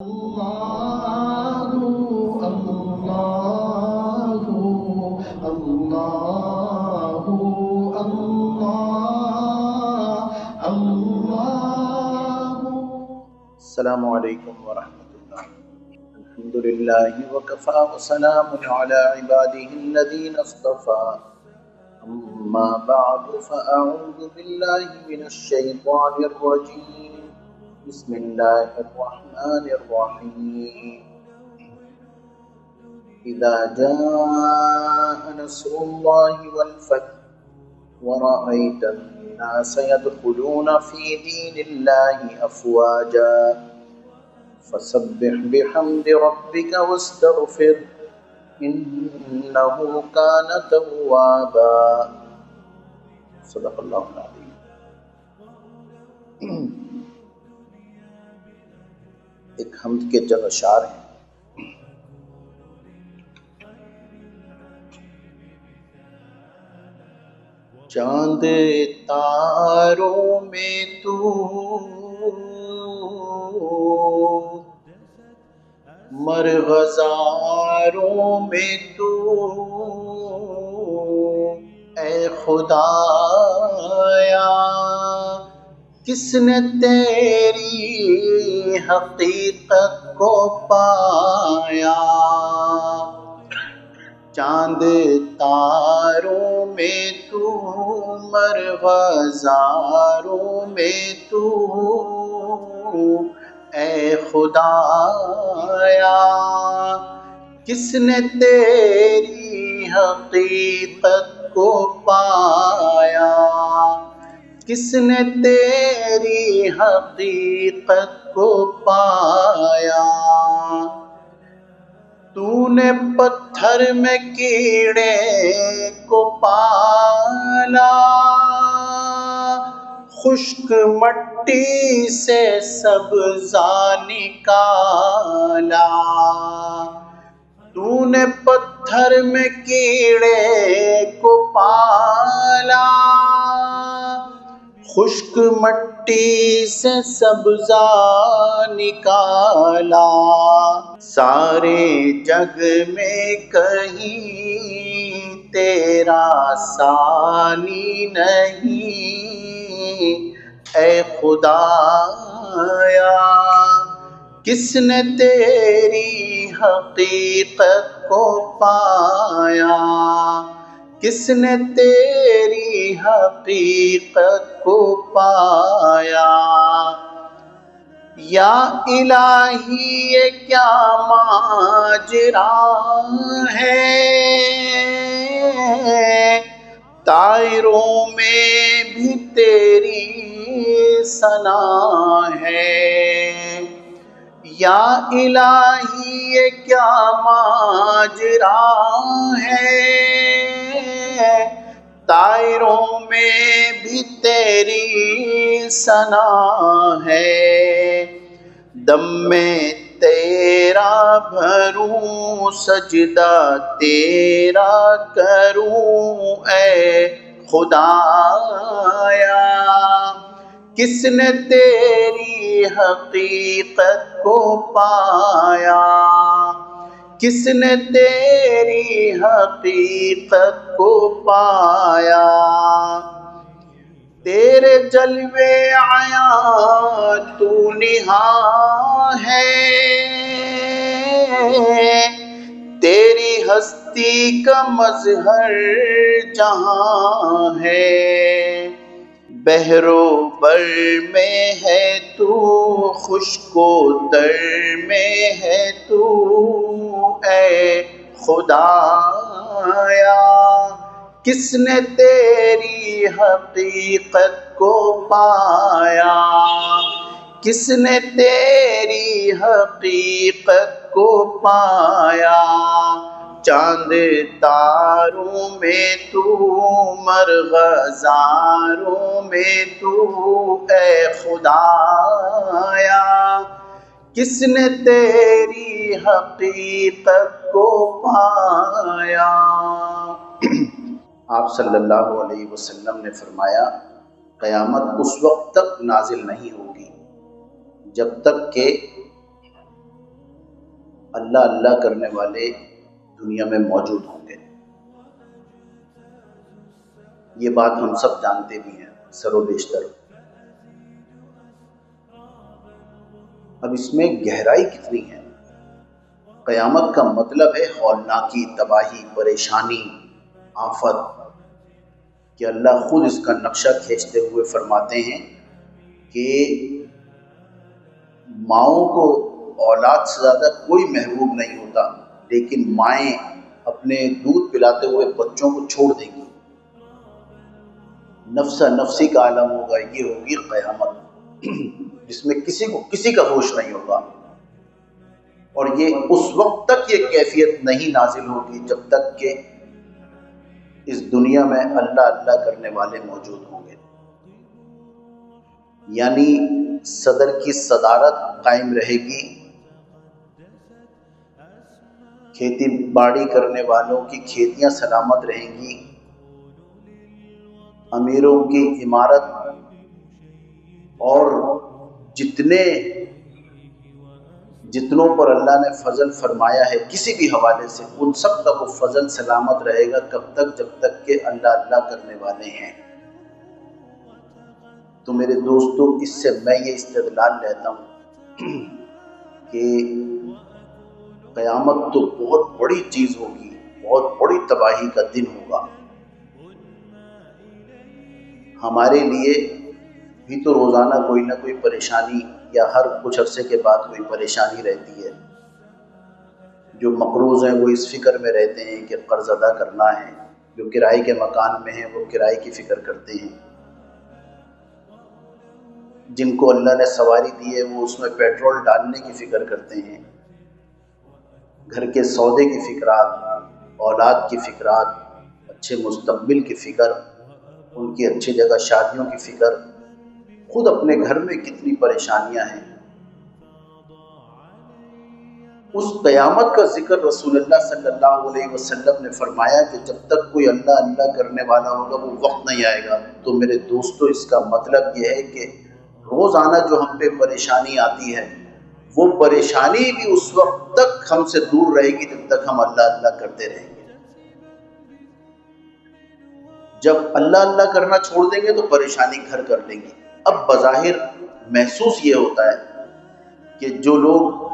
الله الله الله الله الله. السلام علیکم ورحمۃ اللہ. الحمد للہ وکفى وسلام علی عباده الذین اصطفى. اما بعد فاعوذ باللہ من الشیطان الرجیم. بسم اللہ الرحمن الرحیم. اذا جاء نصر اللہ والفتح ورأيت الناس يدخلون في دين الله أفواجا فسبح بحمد ربك واستغفر إنه كان توابا. صدق اللہ العظیم. ایک حمد کے چند اشعار ہیں. چاند تاروں میں تو مرغزاروں میں تو اے خدایا کس نے تیری حقیقت کو پایا. چاند تاروں میں تو مرغزاروں میں تو اے خدایا کس نے تیری حقیقت کو پایا. کس نے تیری حقیقت کو پایا. تو نے پتھر میں کیڑے کو پالا خشک مٹی سے سبزہ نکالا. تو نے پتھر میں کیڑے کو پالا خشک مٹی سے سبزہ نکالا. سارے جگ میں کہیں تیرا ثانی نہیں اے خدایا کس نے تیری حقیقت کو پایا. کس نے تیری حقیقت کو پایا. یا الہی یہ کیا ماجرا ہے طائروں میں بھی تیری ثنا ہے. یا الہی یہ کیا ماجرا ہے طائروں میں بھی تیری ثنا ہے. دم میں تیرا بھروں سجدہ تیرا کروں اے خدایا کس نے تیری حقیقت کو پایا. کس نے تیری حقیقت کو پایا. تیرے جلوے عیاں تو نہاں ہے تیری ہستی کا مظہر جہاں ہے. بحر و بر میں ہے تو خشک و تر میں ہے تو اے خدایا کس نے تیری حقیقت کو پایا. کس نے تیری حقیقت کو پایا. چاند تاروں میں تو مرغزاروں میں تو اے خدایا کس نے تیری حقیقت کو پایا. آپ صلی اللہ علیہ وسلم نے فرمایا قیامت اس وقت تک نازل نہیں ہوگی جب تک کہ اللہ اللہ کرنے والے دنیا میں موجود ہوں گے. یہ بات ہم سب جانتے بھی ہیں اکثر و بیشتر. اب اس میں گہرائی کتنی ہے. قیامت کا مطلب ہے ہولناکی، تباہی، پریشانی، آفت، کہ اللہ خود اس کا نقشہ کھینچتے ہوئے فرماتے ہیں کہ ماؤں کو اولاد سے زیادہ کوئی محبوب نہیں ہوتا، لیکن مائیں اپنے دودھ پلاتے ہوئے بچوں کو چھوڑ دیں گی. نفسا نفسی کا عالم ہوگا. یہ ہوگی قیامت جس میں کسی کو کسی کا ہوش نہیں ہوگا. اور یہ اس وقت تک یہ کیفیت نہیں نازل ہوگی جب تک کہ اس دنیا میں اللہ اللہ کرنے والے موجود ہوں گے. یعنی صدر کی صدارت قائم رہے گی، کھیتی باڑی کرنے والوں کی کھیتیاں سلامت رہیں گی، امیروں کی عمارت، اور جتنوں پر اللہ نے فضل فرمایا ہے کسی بھی حوالے سے، ان سب کا وہ فضل سلامت رہے گا. کب تک؟ جب تک کہ اللہ اللہ کرنے والے ہیں. تو میرے دوستو، اس سے میں یہ استدلال لیتا ہوں کہ قیامت تو بہت بڑی چیز ہوگی، بہت بڑی تباہی کا دن ہوگا. ہمارے لیے بھی تو روزانہ کوئی نہ کوئی پریشانی یا ہر کچھ عرصے کے بعد کوئی پریشانی رہتی ہے. جو مقروض ہیں وہ اس فکر میں رہتے ہیں کہ قرض ادا کرنا ہے، جو کرائے کے مکان میں ہیں وہ کرائے کی فکر کرتے ہیں، جن کو اللہ نے سواری دی ہے وہ اس میں پیٹرول ڈالنے کی فکر کرتے ہیں، گھر کے سودے کی فکرات، اولاد کی فکرات، اچھے مستقبل کی فکر، ان کی اچھی جگہ شادیوں کی فکر. خود اپنے گھر میں کتنی پریشانیاں ہیں. اس قیامت کا ذکر رسول اللہ صلی اللہ علیہ وسلم نے فرمایا کہ جب تک کوئی اللہ اللہ کرنے والا ہوگا وہ وقت نہیں آئے گا. تو میرے دوستو، اس کا مطلب یہ ہے کہ روزانہ جو ہم پہ پریشانی آتی ہے وہ پریشانی بھی اس وقت تک ہم سے دور رہے گی جب تک ہم اللہ اللہ کرتے رہیں گے. جب اللہ اللہ کرنا چھوڑ دیں گے تو پریشانی گھر کر لیں گی. اب بظاہر محسوس یہ ہوتا ہے کہ جو لوگ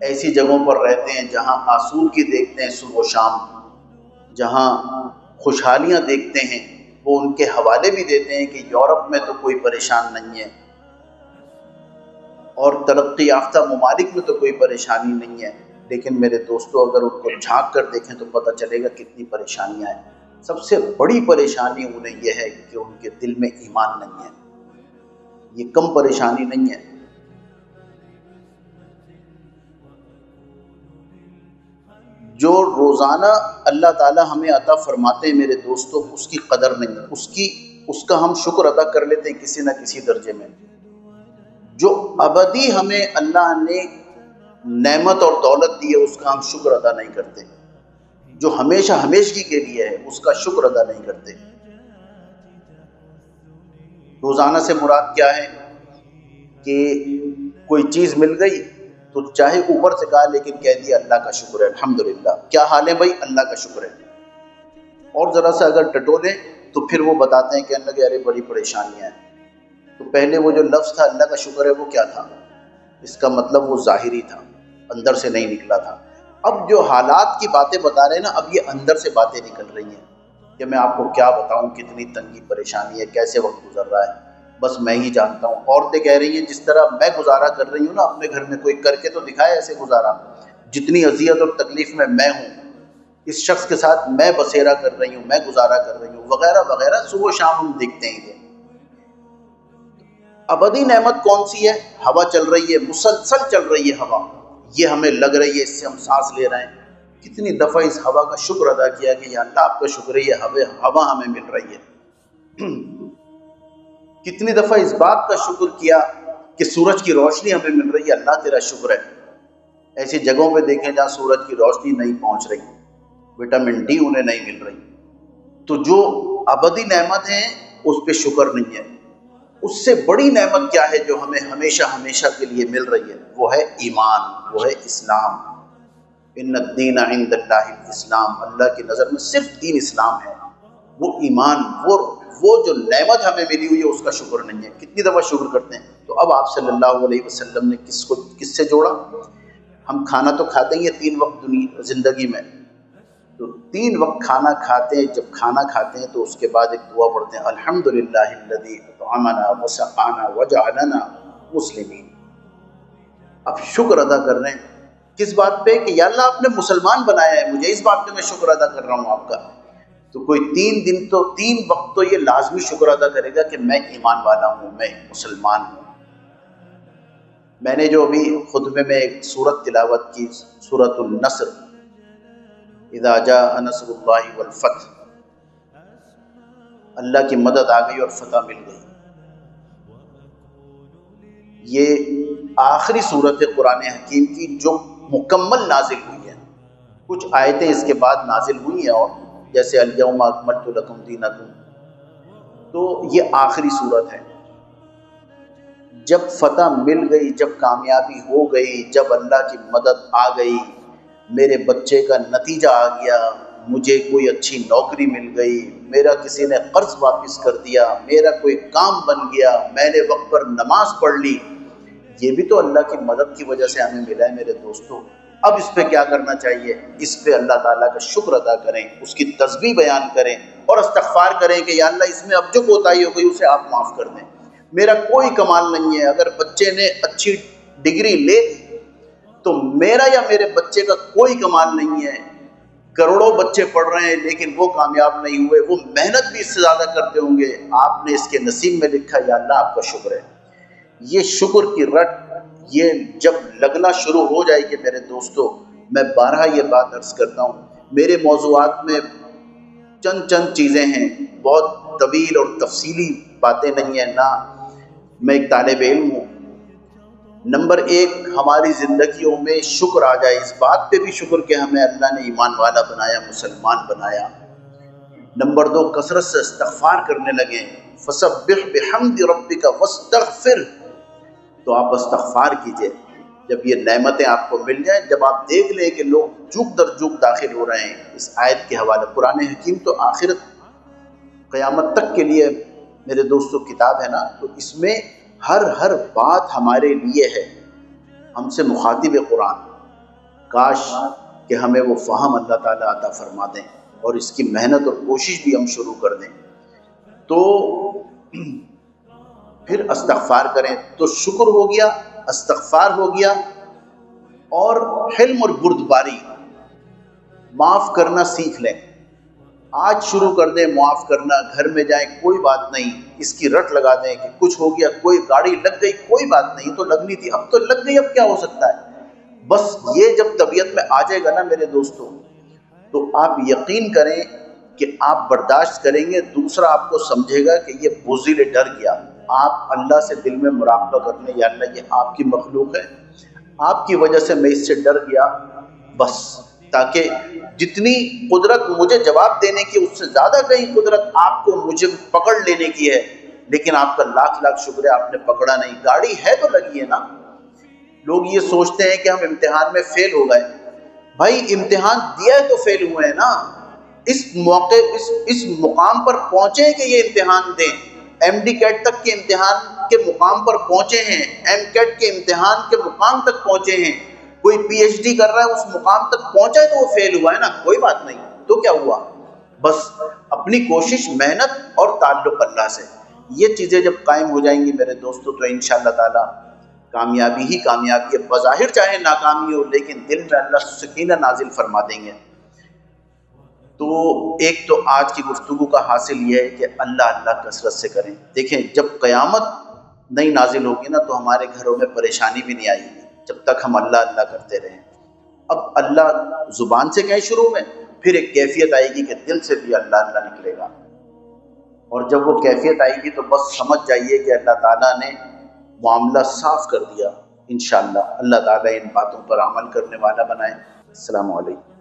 ایسی جگہوں پر رہتے ہیں جہاں آسودگی دیکھتے ہیں صبح و شام، جہاں خوشحالیاں دیکھتے ہیں، وہ ان کے حوالے بھی دیتے ہیں کہ یورپ میں تو کوئی پریشان نہیں ہے اور ترقی یافتہ ممالک میں تو کوئی پریشانی نہیں ہے. لیکن میرے دوستو، اگر ان کو جھانک کر دیکھیں تو پتہ چلے گا کتنی پریشانیاں ہیں. سب سے بڑی پریشانی انہیں یہ ہے کہ ان کے دل میں ایمان نہیں ہے. یہ کم پریشانی نہیں ہے. جو روزانہ اللہ تعالی ہمیں عطا فرماتے ہیں میرے دوستو، اس کی قدر نہیں ہے. اس کا ہم شکر ادا کر لیتے ہیں کسی نہ کسی درجے میں. جو ابدی ہمیں اللہ نے نعمت اور دولت دی ہے اس کا ہم شکر ادا نہیں کرتے. جو ہمیشہ ہمیشگی کے لیے ہے اس کا شکر ادا نہیں کرتے. روزانہ سے مراد کیا ہے کہ کوئی چیز مل گئی تو چاہے اوپر سے کہا لیکن کہہ دیا اللہ کا شکر ہے، الحمدللہ. کیا حال ہے بھائی؟ اللہ کا شکر ہے. اور ذرا سا اگر ٹٹولیں تو پھر وہ بتاتے ہیں کہ اللہ کے ارے بڑی پریشانیاں ہیں. تو پہلے وہ جو لفظ تھا اللہ کا شکر ہے وہ کیا تھا؟ اس کا مطلب وہ ظاہری تھا، اندر سے نہیں نکلا تھا. اب جو حالات کی باتیں بتا رہے ہیں نا، اب یہ اندر سے باتیں نکل رہی ہیں کہ میں آپ کو کیا بتاؤں کتنی تنگی پریشانی ہے، کیسے وقت گزر رہا ہے، بس میں ہی جانتا ہوں. عورتیں کہہ رہی ہیں جس طرح میں گزارا کر رہی ہوں نا اپنے گھر میں، کوئی کر کے تو دکھائے ایسے گزارا. جتنی اذیت اور تکلیف میں ہوں، اس شخص کے ساتھ میں بسیرا کر رہی ہوں، میں گزارا کر رہی ہوں، وغیرہ وغیرہ. صبح و شام ہم دیکھتے ہیں. ابدی نعمت کون سی ہے؟ ہوا چل رہی ہے، مسلسل چل رہی ہے ہوا، یہ ہمیں لگ رہی ہے، اس سے ہم سانس لے رہے ہیں. کتنی دفعہ اس ہوا کا شکر ادا کیا کہ یا اللہ آپ کا شکر ہے یہ ہوا ہمیں مل رہی ہے. کتنی دفعہ اس بات کا شکر کیا کہ سورج کی روشنی ہمیں مل رہی ہے، اللہ تیرا شکر ہے. ایسی جگہوں پہ دیکھیں جہاں سورج کی روشنی نہیں پہنچ رہی، وٹامن ڈی انہیں نہیں مل رہی. تو جو ابدی نعمت ہیں اس پہ شکر نہیں ہے. اس سے بڑی نعمت کیا ہے جو ہمیں ہمیشہ ہمیشہ کے لیے مل رہی ہے؟ وہ ہے ایمان، وہ ہے اسلام. ان الدین عند اللہ الاسلام، اللہ کی نظر میں صرف دین اسلام ہے، وہ ایمان، وہ جو نعمت ہمیں ملی ہوئی ہے اس کا شکر نہیں ہے۔ کتنی دفعہ شکر کرتے ہیں؟ تو اب آپ صلی اللہ علیہ وسلم نے کس سے جوڑا؟ ہم کھانا تو کھاتے ہی ہیں 3 وقت زندگی میں، تو 3 وقت کھانا کھاتے ہیں، جب کھانا کھاتے ہیں تو اس کے بعد ایک دعا پڑھتے ہیں، الحمدللہ الذی اطعمنا وسقانا وجعلنا مسلمین۔ اب شکر ادا کر رہے ہیں کس بات پہ؟ کہ یا اللہ آپ نے مسلمان بنایا ہے مجھے، اس بات پہ میں شکر ادا کر رہا ہوں آپ کا۔ تو کوئی 3 وقت تو یہ لازمی شکر ادا کرے گا کہ میں ایمان والا ہوں، میں مسلمان ہوں۔ میں نے جو ابھی خطبے میں ایک سورت تلاوت کی، سورۃ النصر، اذا جاء نصر اللہ والفتح، اللہ کی مدد آ گئی اور فتح مل گئی۔ یہ آخری صورت قرآن حکیم کی جو مکمل نازل ہوئی ہے، کچھ آیتیں اس کے بعد نازل ہوئی ہیں اور جیسے الیوم اکملت لکم دینکم، تو یہ آخری صورت ہے۔ جب فتح مل گئی، جب کامیابی ہو گئی، جب اللہ کی مدد آ گئی، میرے بچے کا نتیجہ آ گیا، مجھے کوئی اچھی نوکری مل گئی، میرا کسی نے قرض واپس کر دیا، میرا کوئی کام بن گیا، میں نے وقت پر نماز پڑھ لی، یہ بھی تو اللہ کی مدد کی وجہ سے ہمیں ملا ہے میرے دوستو۔ اب اس پہ کیا کرنا چاہیے؟ اس پہ اللہ تعالیٰ کا شکر ادا کریں، اس کی تسبیح بیان کریں اور استغفار کریں کہ یا اللہ اس میں اب جو کوتاہی ہو گئی اسے آپ معاف کر دیں۔ میرا کوئی کمال نہیں ہے، اگر بچے نے اچھی ڈگری لے لی تو میرا یا میرے بچے کا کوئی کمال نہیں ہے۔ کروڑوں بچے پڑھ رہے ہیں لیکن وہ کامیاب نہیں ہوئے، وہ محنت بھی اس سے زیادہ کرتے ہوں گے، آپ نے اس کے نصیب میں لکھا، یا اللہ آپ کا شکر ہے۔ یہ شکر کی رٹ یہ جب لگنا شروع ہو جائے گی میرے دوستو، میں بارہا یہ بات عرض کرتا ہوں، میرے موضوعات میں چند چیزیں ہیں، بہت طویل اور تفصیلی باتیں نہیں ہیں، نہ میں ایک طالب علم ہوں۔ نمبر 1، ہماری زندگیوں میں شکر آ جائے، اس بات پہ بھی شکر کہ ہمیں اللہ نے ایمان والا بنایا، مسلمان بنایا۔ نمبر 2، کثرت سے استغفار کرنے لگیں، فسبح بحمد ربک واستغفر، تو آپ استغفار کیجئے۔ جب یہ نعمتیں آپ کو مل جائیں، جب آپ دیکھ لیں کہ لوگ جھوک در جھوک داخل ہو رہے ہیں اس آیت کے حوالے، قرآن حکیم تو آخرت قیامت تک کے لیے میرے دوستو کتاب ہے نا، تو اس میں ہر بات ہمارے لیے ہے، ہم سے مخاطب قرآن۔ کاش کہ ہمیں وہ فہم اللہ تعالیٰ عطا فرما دیں اور اس کی محنت اور کوشش بھی ہم شروع کر دیں۔ تو پھر استغفار کریں، تو شکر ہو گیا، استغفار ہو گیا، اور حلم اور بردباری، معاف کرنا سیکھ لیں۔ آج شروع کر دیں معاف کرنا، گھر میں جائیں کوئی بات نہیں، اس کی رٹ لگا دیں کہ کچھ ہو گیا، کوئی گاڑی لگ گئی، کوئی بات نہیں، تو لگنی تھی، اب تو لگ گئی، اب کیا ہو سکتا ہے۔ بس یہ جب طبیعت میں آ جائے گا نا میرے دوستو، تو آپ یقین کریں کہ آپ برداشت کریں گے، دوسرا آپ کو سمجھے گا کہ یہ بزدل ڈر گیا۔ آپ اللہ سے دل میں مراقبہ کر لیں، یا اللہ یہ آپ کی مخلوق ہے، آپ کی وجہ سے میں اس سے ڈر گیا، بس، تاکہ جتنی قدرت مجھے جواب دینے کی اس سے زیادہ کہیں قدرت آپ کو مجھے پکڑ لینے کی ہے، لیکن آپ کا لاکھ شکر ہے آپ نے پکڑا نہیں۔ گاڑی ہے تو لگی ہے نا۔ لوگ یہ سوچتے ہیں کہ ہم امتحان میں فیل ہو گئے، بھائی امتحان دیا ہے تو فیل ہوئے ہیں نا، اس موقع اس مقام پر پہنچے کہ یہ امتحان دیں، ایم ڈی کیٹ تک کے امتحان کے مقام پر پہنچے ہیں، ایم کیٹ کے امتحان کے مقام تک پہنچے ہیں، کوئی پی ایچ ڈی کر رہا ہے اس مقام تک پہنچا ہے تو وہ فیل ہوا ہے نا، کوئی بات نہیں، تو کیا ہوا، بس اپنی کوشش، محنت اور تعلق اللہ سے، یہ چیزیں جب قائم ہو جائیں گی میرے دوستو، تو انشاءاللہ تعالی کامیابی ہی کامیابی ہے، بظاہر چاہے ناکامی ہو لیکن دل میں اللہ سکینہ نازل فرما دیں گے۔ تو ایک تو آج کی گفتگو کا حاصل یہ ہے کہ اللہ کثرت سے کریں۔ دیکھیں جب قیامت نہیں نازل ہوگی نا تو ہمارے گھروں میں پریشانی بھی نہیں آئے گی، جب تک ہم اللہ کرتے رہیں۔ اب اللہ زبان سے کہیں شروع میں، پھر ایک کیفیت آئے گی کہ دل سے بھی اللہ نکلے گا، اور جب وہ کیفیت آئے گی تو بس سمجھ جائیے کہ اللہ تعالیٰ نے معاملہ صاف کر دیا۔ انشاءاللہ اللہ تعالیٰ ان باتوں پر عمل کرنے والا بنائے۔ السلام علیکم۔